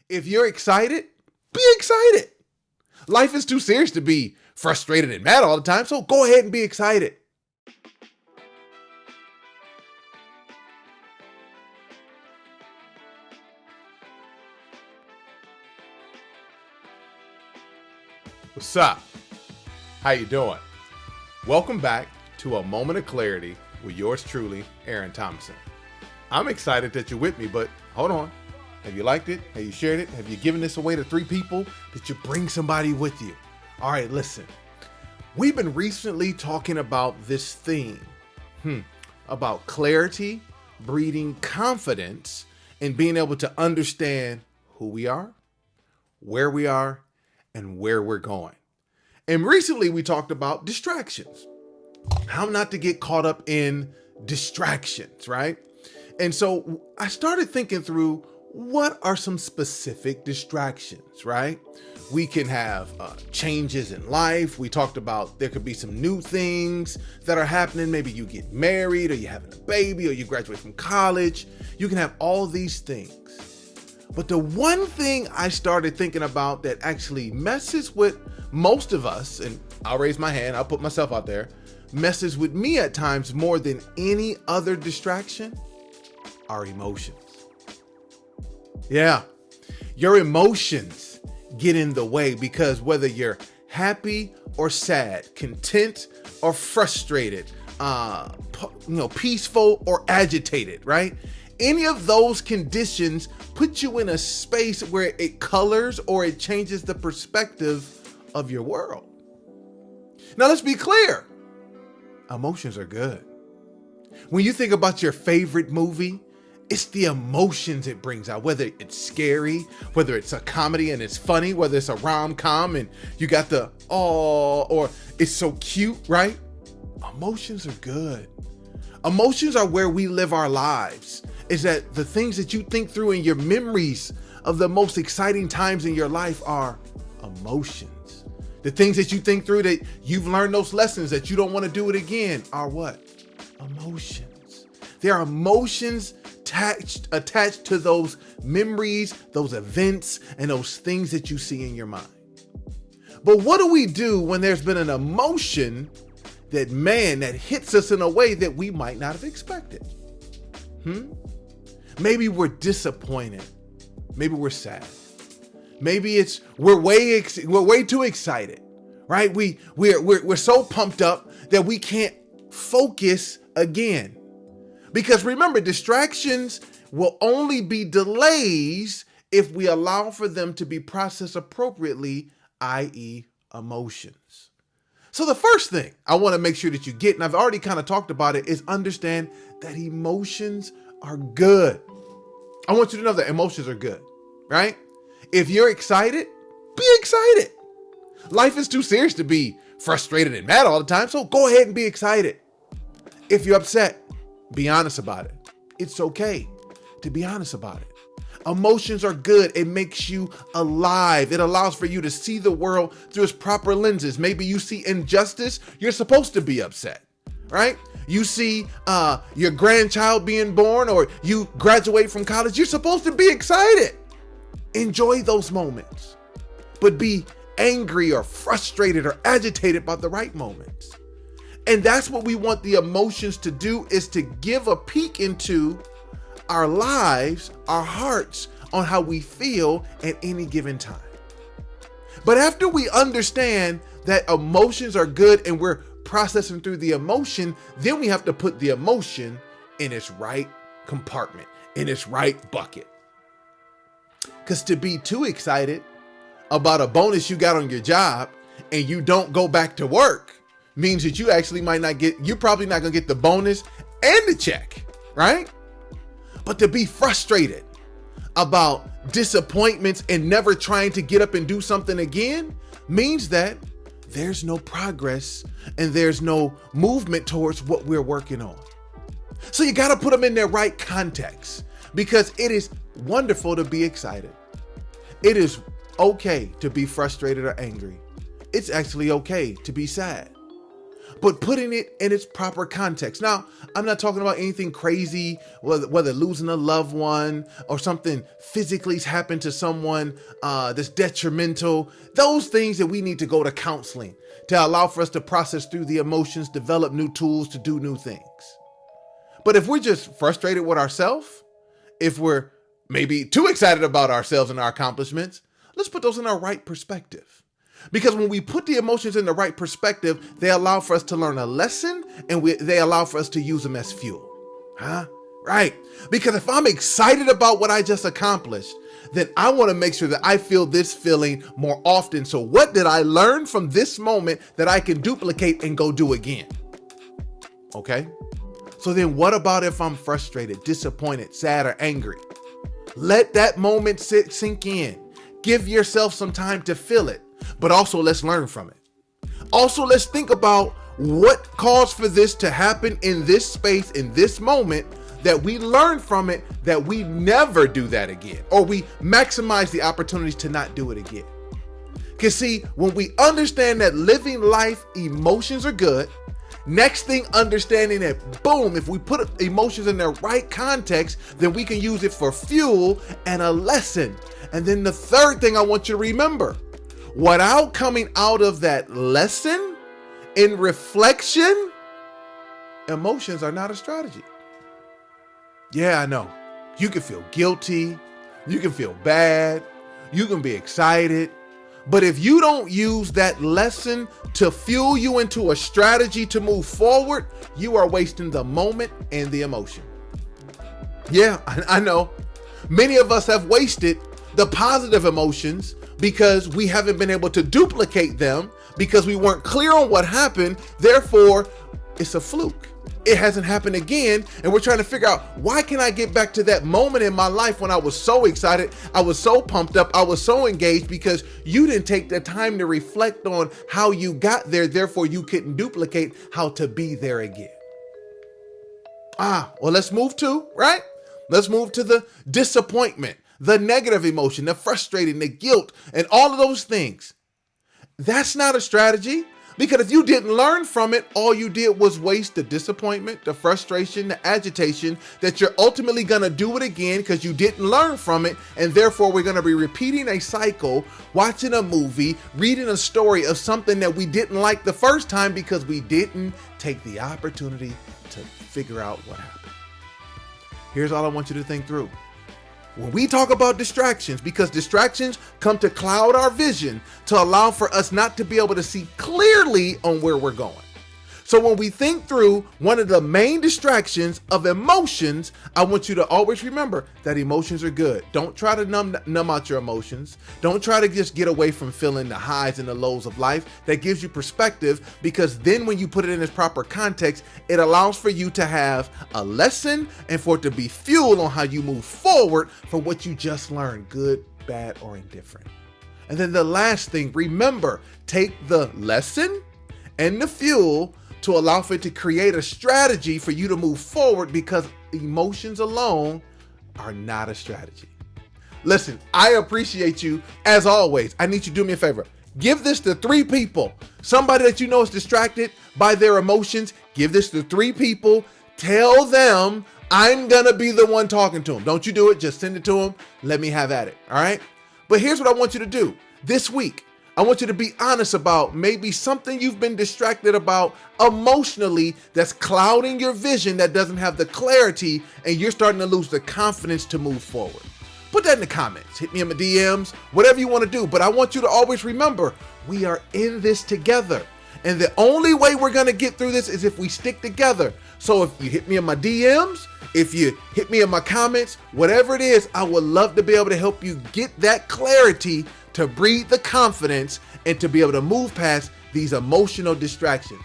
If you're excited, be excited. Life is too serious to be frustrated and mad all the time, so go ahead and be excited. What's up? How you doing? Welcome back to A Moment of Clarity with yours truly, Aaron Thomason. I'm excited that you're with me, but hold on. Have you liked it? Have you shared it? Have you given this away to 3 people? Did you bring somebody with you? All right, listen. We've been recently talking about this theme, about clarity, breeding confidence, and being able to understand who we are, and where we're going. And recently we talked about distractions, how not to get caught up in distractions, right? And so I started thinking through what are some specific distractions, right? We can have changes in life. We talked about there could be some new things that are happening. Maybe you get married, or you're having a baby, or you graduate from college. You can have all these things. But the one thing I started thinking about that actually messes with most of us, and I'll raise my hand, I'll put myself out there, messes with me at times more than any other distraction, are emotions. Yeah, your emotions get in the way, because whether you're happy or sad, content or frustrated, peaceful or agitated, right? Any of those conditions put you in a space where it colors or it changes the perspective of your world. Now, let's be clear. Emotions are good. When you think about your favorite movie, it's the emotions it brings out, whether it's scary, whether it's a comedy and it's funny, whether it's a rom-com and you got the, or it's so cute, right? Emotions are good. Emotions are where we live our lives. Is that the things that you think through in your memories of the most exciting times in your life are emotions. The things that you think through that you've learned those lessons that you don't want to do it again are what? Emotions. There are emotions attached to those memories, those events, and those things that you see in your mind. But what do we do when there's been an emotion that hits us in a way that we might not have expected? Maybe we're disappointed. Maybe we're sad. Maybe we're way too excited, right? We're so pumped up that we can't focus again. Because remember, distractions will only be delays if we allow for them to be processed appropriately, i.e. emotions. So the first thing I want to make sure that you get, and I've already kind of talked about it, is understand that emotions are good. I want you to know that emotions are good, right? If you're excited, be excited. Life is too serious to be frustrated and mad all the time, so go ahead and be excited. If you're upset, be honest about it. It's okay to be honest about it. Emotions are good. It makes you alive. It allows for you to see the world through its proper lenses. Maybe you see injustice, you're supposed to be upset, right? You see your grandchild being born, or you graduate from college, you're supposed to be excited. Enjoy those moments, but be angry or frustrated or agitated about the right moments. And that's what we want the emotions to do, is to give a peek into our lives, our hearts, on how we feel at any given time. But after we understand that emotions are good and we're processing through the emotion, then we have to put the emotion in its right compartment, in its right bucket. Because to be too excited about a bonus you got on your job and you don't go back to work means that you actually you're probably not going to get the bonus and the check, right? But to be frustrated about disappointments and never trying to get up and do something again means that there's no progress and there's no movement towards what we're working on. So you got to put them in their right context, because it is wonderful to be excited. It is okay to be frustrated or angry. It's actually okay to be sad. but putting it in its proper context. Now, I'm not talking about anything crazy, whether losing a loved one or something physically's happened to someone that's detrimental. Those things that we need to go to counseling to allow for us to process through the emotions, develop new tools to do new things. But if we're just frustrated with ourselves, if we're maybe too excited about ourselves and our accomplishments, let's put those in our right perspective. Because when we put the emotions in the right perspective, they allow for us to learn a lesson, and they allow for us to use them as fuel. Right. Because if I'm excited about what I just accomplished, then I want to make sure that I feel this feeling more often. So what did I learn from this moment that I can duplicate and go do again? Okay. So then what about if I'm frustrated, disappointed, sad, or angry? Let that moment sink in. Give yourself some time to feel it, but also let's learn from it. Also, let's think about what caused for this to happen in this space, in this moment, that we learn from it, that we never do that again, or we maximize the opportunities to not do it again. Because see, when we understand that living life, emotions are good, next thing, understanding that, boom, if we put emotions in their right context, then we can use it for fuel and a lesson. And then the third thing I want you to remember, without coming out of that lesson in reflection, emotions are not a strategy. Yeah, I know. You can feel guilty. You can feel bad. You can be excited. But if you don't use that lesson to fuel you into a strategy to move forward, you are wasting the moment and the emotion. Yeah, I know. Many of us have wasted the positive emotions because we haven't been able to duplicate them because we weren't clear on what happened. Therefore, it's a fluke. It hasn't happened again, and we're trying to figure out, why can I get back to that moment in my life when I was so excited, I was so pumped up, I was so engaged, because you didn't take the time to reflect on how you got there, therefore you couldn't duplicate how to be there again. Well, let's move to, right? Let's move to the disappointment, the negative emotion, the frustrating, the guilt, and all of those things. That's not a strategy. Because if you didn't learn from it, all you did was waste the disappointment, the frustration, the agitation, that you're ultimately going to do it again because you didn't learn from it. And therefore, we're going to be repeating a cycle, watching a movie, reading a story of something that we didn't like the first time because we didn't take the opportunity to figure out what happened. Here's all I want you to think through. When we talk about distractions, because distractions come to cloud our vision to allow for us not to be able to see clearly on where we're going. So when we think through one of the main distractions of emotions, I want you to always remember that emotions are good. Don't try to numb out your emotions. Don't try to just get away from feeling the highs and the lows of life. That gives you perspective, because then when you put it in its proper context, it allows for you to have a lesson and for it to be fuel on how you move forward for what you just learned, good, bad, or indifferent. And then the last thing, remember, take the lesson and the fuel to allow for it to create a strategy for you to move forward, because emotions alone are not a strategy. Listen, I appreciate you as always. I need you to do me a favor. Give this to 3 people. Somebody that you know is distracted by their emotions. Give this to 3 people. Tell them I'm going to be the one talking to them. Don't you do it. Just send it to them. Let me have at it. All right. But here's what I want you to do this week. I want you to be honest about maybe something you've been distracted about emotionally that's clouding your vision, that doesn't have the clarity, and you're starting to lose the confidence to move forward. Put that in the comments. Hit me in my DMs, whatever you want to do. But I want you to always remember, we are in this together. And the only way we're going to get through this is if we stick together. So if you hit me in my DMs, if you hit me in my comments, whatever it is, I would love to be able to help you get that clarity, to breed the confidence, and to be able to move past these emotional distractions.